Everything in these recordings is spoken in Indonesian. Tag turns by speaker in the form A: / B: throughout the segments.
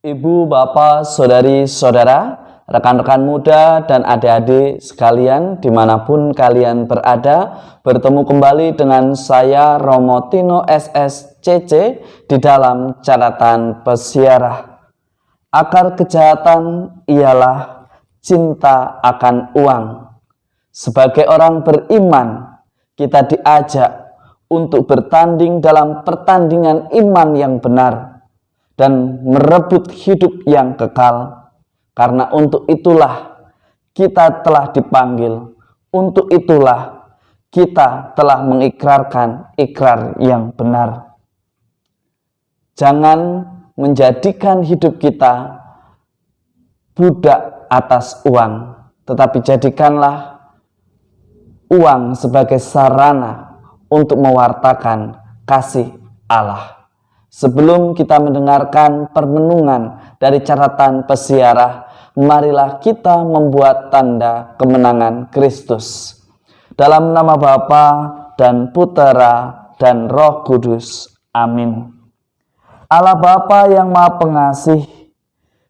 A: Ibu, bapak, saudari-saudara, rekan-rekan muda, dan adik-adik sekalian dimanapun kalian berada, bertemu kembali dengan saya Romo Tino SSCC di dalam catatan pesiarah. Akar kejahatan ialah cinta akan uang. Sebagai orang beriman, kita diajak untuk bertanding dalam pertandingan iman yang benar dan merebut hidup yang kekal. Karena untuk itulah kita telah dipanggil, untuk itulah kita telah mengikrarkan ikrar yang benar. Jangan menjadikan hidup kita budak atas uang, tetapi jadikanlah uang sebagai sarana untuk mewartakan kasih Allah. Sebelum kita mendengarkan permenungan dari catatan pesiarah, marilah kita membuat tanda kemenangan Kristus. Dalam nama Bapa dan Putera dan Roh Kudus. Amin. Allah Bapa yang Maha Pengasih,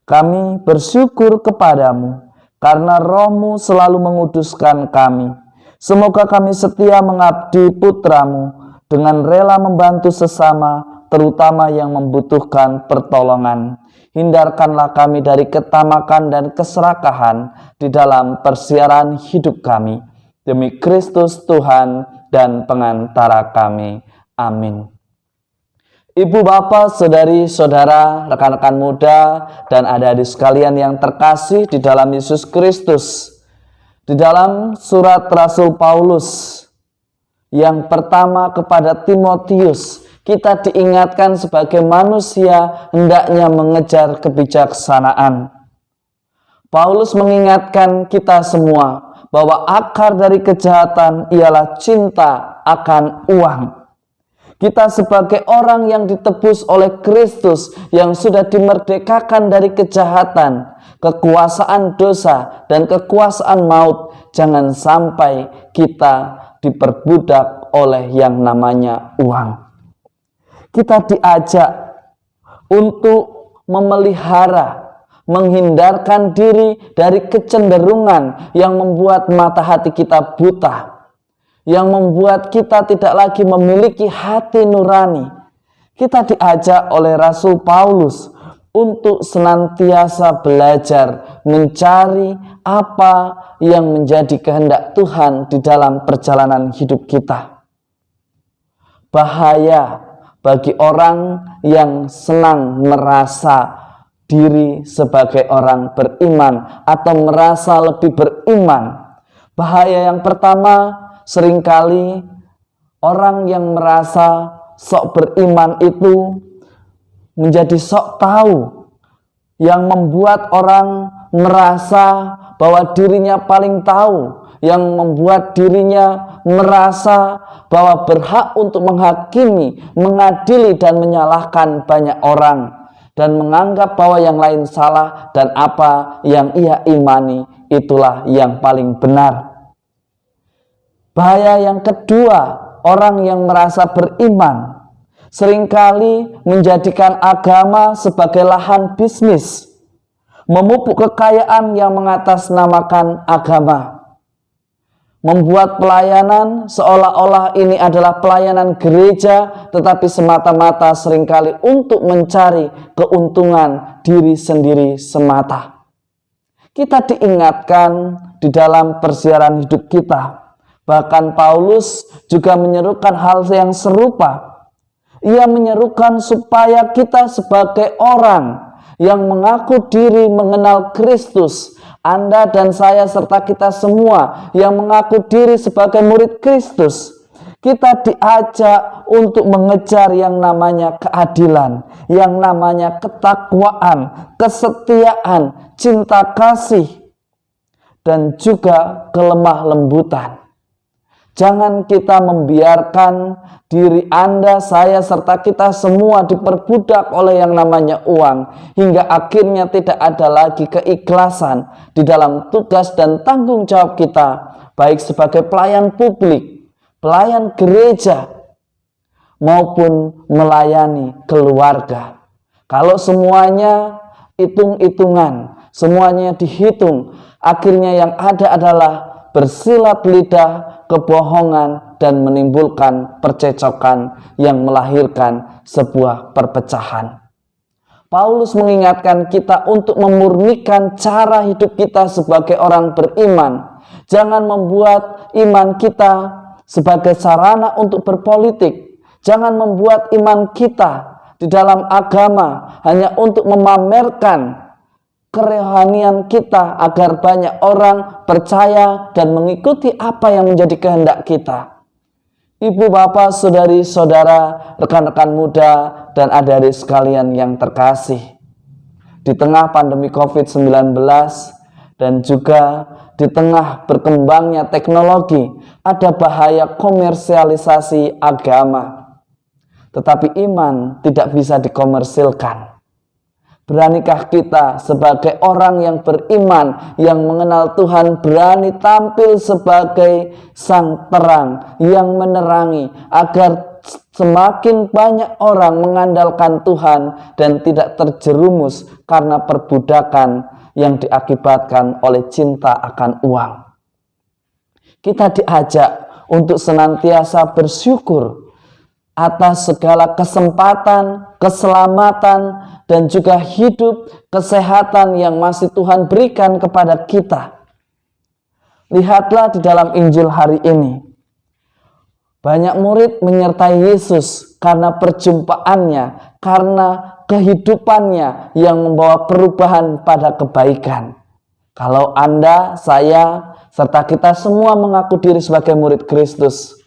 A: kami bersyukur kepadamu karena Roh-Mu selalu menguduskan kami. Semoga kami setia mengabdi Putra-Mu dengan rela membantu sesama, terutama yang membutuhkan pertolongan. Hindarkanlah kami dari ketamakan dan keserakahan di dalam persiaran hidup kami. Demi Kristus Tuhan dan pengantara kami. Amin. Ibu, bapak, saudari-saudara, rekan-rekan muda, dan adik-adik sekalian yang terkasih di dalam Yesus Kristus. Di dalam surat Rasul Paulus yang pertama kepada Timotius, kita diingatkan sebagai manusia hendaknya mengejar kebijaksanaan. Paulus mengingatkan kita semua bahwa akar dari kejahatan ialah cinta akan uang. Kita sebagai orang yang ditebus oleh Kristus, yang sudah dimerdekakan dari kejahatan, kekuasaan dosa, dan kekuasaan maut, jangan sampai kita diperbudak oleh yang namanya uang. Kita diajak untuk memelihara, menghindarkan diri dari kecenderungan yang membuat mata hati kita buta, yang membuat kita tidak lagi memiliki hati nurani. Kita diajak oleh Rasul Paulus untuk senantiasa belajar mencari apa yang menjadi kehendak Tuhan di dalam perjalanan hidup kita. Bahaya bagi orang yang senang merasa diri sebagai orang beriman atau merasa lebih beriman. Bahaya yang pertama, seringkali orang yang merasa sok beriman itu menjadi sok tahu, yang membuat orang merasa bahwa dirinya paling tahu, yang membuat dirinya merasa bahwa berhak untuk menghakimi, mengadili, dan menyalahkan banyak orang, dan menganggap bahwa yang lain salah dan apa yang ia imani itulah yang paling benar. Bahaya yang kedua, orang yang merasa beriman seringkali menjadikan agama sebagai lahan bisnis, memupuk kekayaan yang mengatasnamakan agama, membuat pelayanan seolah-olah ini adalah pelayanan gereja, tetapi semata-mata seringkali untuk mencari keuntungan diri sendiri semata. Kita diingatkan di dalam persiaran hidup kita. Bahkan Paulus juga menyerukan hal yang serupa. Ia menyerukan supaya kita sebagai orang yang mengaku diri mengenal Kristus, Anda dan saya serta kita semua yang mengaku diri sebagai murid Kristus, kita diajak untuk mengejar yang namanya keadilan, yang namanya ketakwaan, kesetiaan, cinta kasih, dan juga kelemah lembutan. Jangan kita membiarkan diri Anda, saya, serta kita semua diperbudak oleh yang namanya uang, hingga akhirnya tidak ada lagi keikhlasan di dalam tugas dan tanggung jawab kita, baik sebagai pelayan publik, pelayan gereja, maupun melayani keluarga. Kalau semuanya hitung-hitungan, semuanya dihitung. Akhirnya yang ada adalah bersilat lidah, kebohongan, dan menimbulkan percecokan yang melahirkan sebuah perpecahan. Paulus mengingatkan kita untuk memurnikan cara hidup kita sebagai orang beriman. Jangan membuat iman kita sebagai sarana untuk berpolitik. Jangan membuat iman kita di dalam agama hanya untuk memamerkan kerohanian kita agar banyak orang percaya dan mengikuti apa yang menjadi kehendak kita. Ibu, bapak, saudari, saudara, rekan-rekan muda, dan adik-adik sekalian yang terkasih. Di tengah pandemi COVID-19 dan juga di tengah berkembangnya teknologi, ada bahaya komersialisasi agama. Tetapi iman tidak bisa dikomersilkan. Beranikah kita sebagai orang yang beriman, yang mengenal Tuhan, berani tampil sebagai sang terang yang menerangi agar semakin banyak orang mengandalkan Tuhan dan tidak terjerumus karena perbudakan yang diakibatkan oleh cinta akan uang. Kita diajak untuk senantiasa bersyukur atas segala kesempatan, keselamatan, dan juga hidup, kesehatan yang masih Tuhan berikan kepada kita. Lihatlah di dalam Injil hari ini. Banyak murid menyertai Yesus karena perjumpaannya, karena kehidupannya yang membawa perubahan pada kebaikan. Kalau Anda, saya, serta kita semua mengaku diri sebagai murid Kristus,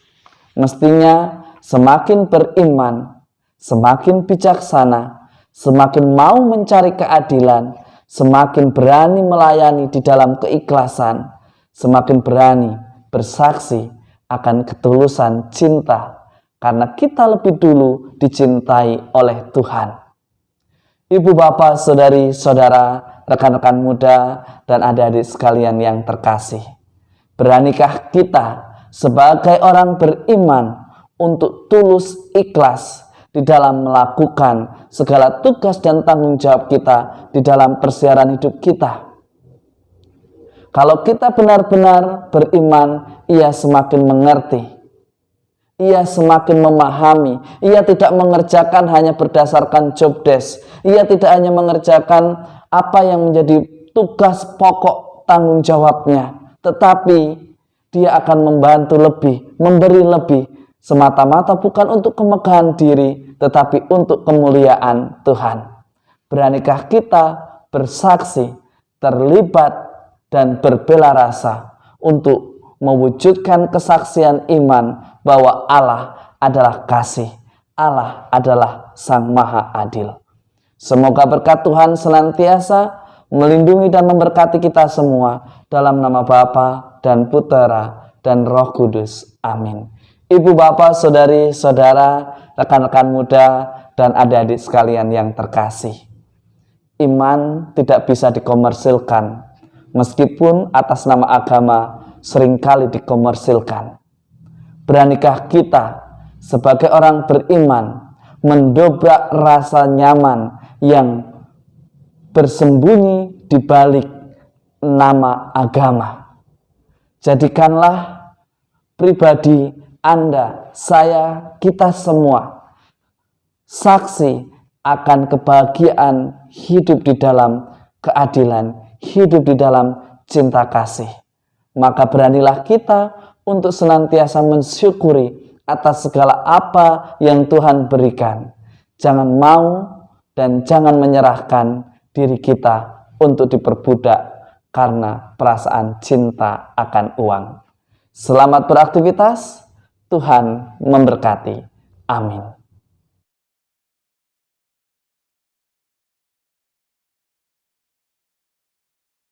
A: mestinya semakin beriman, semakin bijaksana, semakin mau mencari keadilan, semakin berani melayani di dalam keikhlasan, semakin berani bersaksi akan ketulusan cinta, karena kita lebih dulu dicintai oleh Tuhan. Ibu, bapak, saudari, saudara, rekan-rekan muda, dan adik-adik sekalian yang terkasih, beranikah kita sebagai orang beriman untuk tulus ikhlas di dalam melakukan segala tugas dan tanggung jawab kita di dalam persiaran hidup kita? Kalau kita benar-benar beriman, ia semakin mengerti, ia semakin memahami, ia tidak mengerjakan hanya berdasarkan job desk, ia tidak hanya mengerjakan apa yang menjadi tugas pokok tanggung jawabnya, tetapi dia akan membantu lebih, memberi lebih, semata-mata bukan untuk kemegahan diri, tetapi untuk kemuliaan Tuhan. Beranikah kita bersaksi, terlibat, dan berbela rasa untuk mewujudkan kesaksian iman bahwa Allah adalah kasih, Allah adalah Sang Maha Adil. Semoga berkat Tuhan senantiasa melindungi dan memberkati kita semua, dalam nama Bapa dan Putera dan Roh Kudus. Amin. Ibu, bapak, saudari, saudara, rekan-rekan muda, dan adik-adik sekalian yang terkasih, iman tidak bisa dikomersilkan, meskipun atas nama agama seringkali dikomersilkan. Beranikah kita sebagai orang beriman mendobrak rasa nyaman yang bersembunyi di balik nama agama? Jadikanlah pribadi Anda, saya, kita semua saksi akan kebahagiaan hidup di dalam keadilan, hidup di dalam cinta kasih. Maka beranilah kita untuk senantiasa mensyukuri atas segala apa yang Tuhan berikan. Jangan mau dan jangan menyerahkan diri kita untuk diperbudak karena perasaan cinta akan uang. Selamat beraktivitas, Tuhan memberkati. Amin.